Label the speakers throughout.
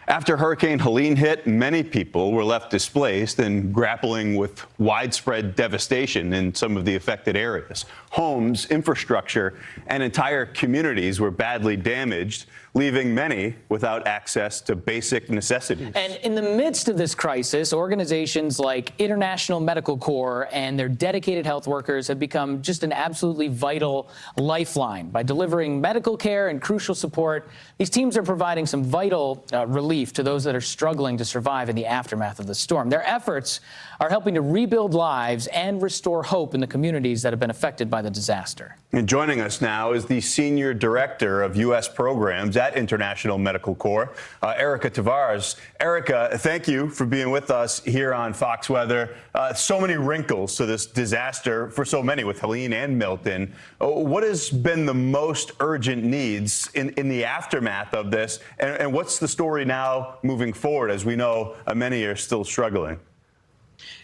Speaker 1: After Hurricane Helene hit, many people were left displaced and grappling with widespread devastation in some of the affected areas. Homes, infrastructure, and entire communities were badly damaged, leaving many without access to basic necessities.
Speaker 2: And in the midst of this crisis, organizations like International Medical Corps and their dedicated health workers have become just an absolutely vital lifeline. By delivering medical care and crucial support, these teams are providing some vital relief to those that are struggling to survive in the aftermath of the storm. Their efforts are helping to rebuild lives and restore hope in the communities that have been affected by the disaster.
Speaker 1: And joining us now is the Senior Director of US Programs at International Medical Corps, Erica Tavares. Erica, thank you for being with us here on Fox Weather. So many wrinkles to this disaster for so many with Helene and Milton. What has been the most urgent needs in the aftermath of this? And what's the story now moving forward, as we know many are still struggling?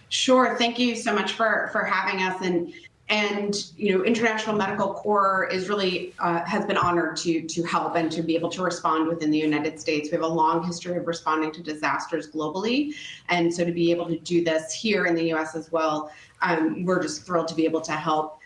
Speaker 3: Sure. Thank you so much for having us. And you know, International Medical Corps is really has been honored to help and to be able to respond within the United States. We have a long history of responding to disasters globally, and so to be able to do this here in the U.S. as well, we're just thrilled to be able to help.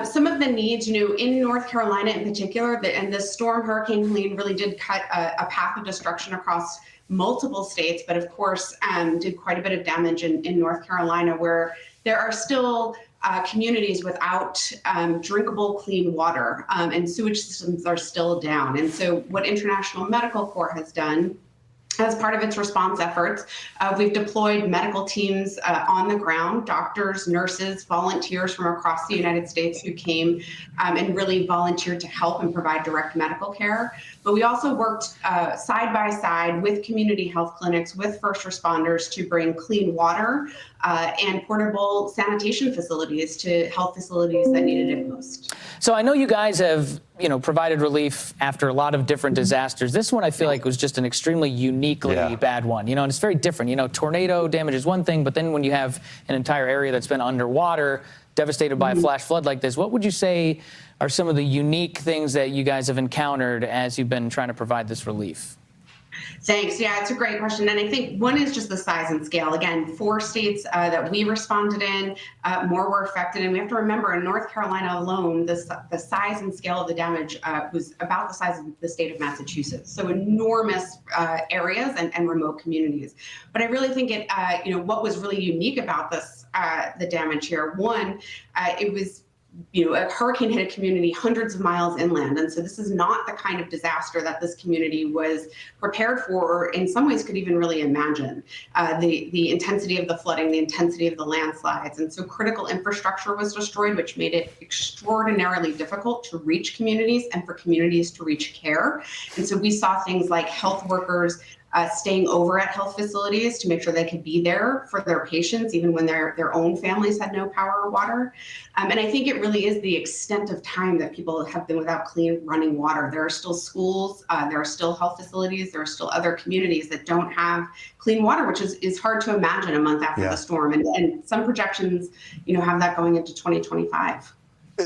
Speaker 3: Some of the needs, you know, in North Carolina in particular, and the storm Hurricane Helene really did cut a path of destruction across multiple states, but of course did quite a bit of damage in North Carolina, where there are still communities without drinkable clean water, and sewage systems are still down. And so what International Medical Corps has done as part of its response efforts, we've deployed medical teams on the ground, doctors, nurses, volunteers from across the United States who came and really volunteered to help and provide direct medical care. But we also worked side by side with community health clinics, with first responders, to bring clean water and portable sanitation facilities to health facilities that needed it most.
Speaker 2: So I know you guys have, provided relief after a lot of different disasters. This one I feel like was just an extremely uniquely bad one, and it's very different. Tornado damage is one thing, but then when you have an entire area that's been underwater, devastated by a flash flood like this, what would you say are some of the unique things that you guys have encountered as you've been trying to provide this relief?
Speaker 3: Thanks. Yeah, it's a great question. And I think one is just the size and scale. Again, 4 states that we responded in, more were affected. And we have to remember, in North Carolina alone, the size and scale of the damage was about the size of the state of Massachusetts. So enormous areas and remote communities. But I really think what was really unique about this, the damage here, one, it was a hurricane hit a community hundreds of miles inland. And so this is not the kind of disaster that this community was prepared for, or in some ways could even really imagine. The intensity of the flooding, the intensity of the landslides. And so critical infrastructure was destroyed, which made it extraordinarily difficult to reach communities and for communities to reach care. And so we saw things like health workers staying over at health facilities to make sure they could be there for their patients, even when their own families had no power or water. And I think it really is the extent of time that people have been without clean running water. There are still schools, there are still health facilities, there are still other communities that don't have clean water, which is hard to imagine a month after the storm. And some projections, have that going into 2025.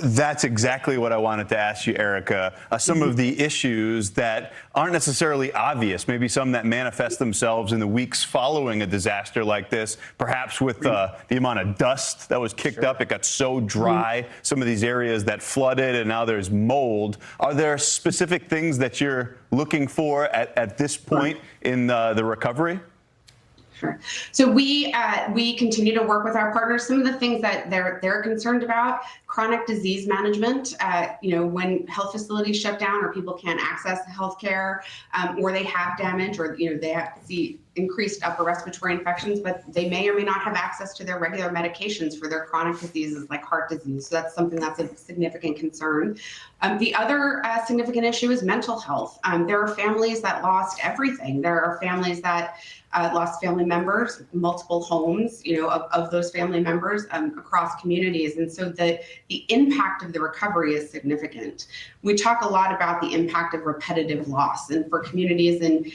Speaker 1: That's exactly what I wanted to ask you, Erica. Some of the issues that aren't necessarily obvious, maybe some that manifest themselves in the weeks following a disaster like this, perhaps with the amount of dust that was kicked up. It got so dry, some of these areas that flooded, and now there's mold. Are there specific things that you're looking for at this point in the recovery?
Speaker 3: Sure. So we continue to work with our partners. Some of the things that they're concerned about: chronic disease management. When health facilities shut down or people can't access health care, or they have damage, or they have to see increased upper respiratory infections, but they may or may not have access to their regular medications for their chronic diseases like heart disease. So that's something that's a significant concern. The other significant issue is mental health. There are families that lost everything. There are families that lost family members, multiple homes, of those family members across communities. And so the impact of the recovery is significant. we talk a lot about the impact of repetitive loss, and for communities in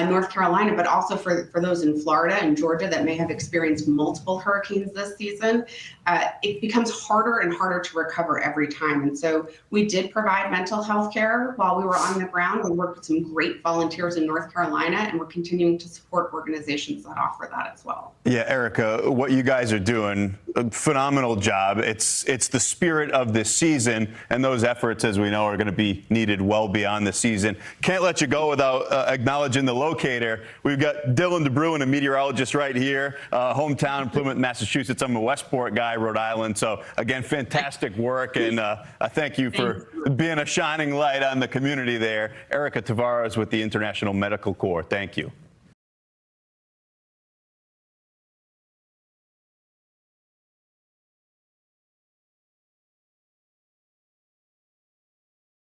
Speaker 3: North Carolina, but also for those in Florida and Georgia that may have experienced multiple hurricanes this season, it becomes harder and harder to recover every time. And so we did provide mental health care while we were on the ground. We worked with some great volunteers in North Carolina, and we're continuing to support organizations that offer that as well.
Speaker 1: Yeah, Erica, what you guys are doing, a phenomenal job. It's the spirit of this season, and those efforts, as we know, are going to be needed well beyond the season. Can't let you go without acknowledging the locator. We've got Dylan DeBruin, a meteorologist right here, hometown Plymouth, Massachusetts. I'm a Westport guy, Rhode Island. So again, fantastic work, and I thank you for being a shining light on the community there. Erica Tavares with the International Medical Corps. Thank you.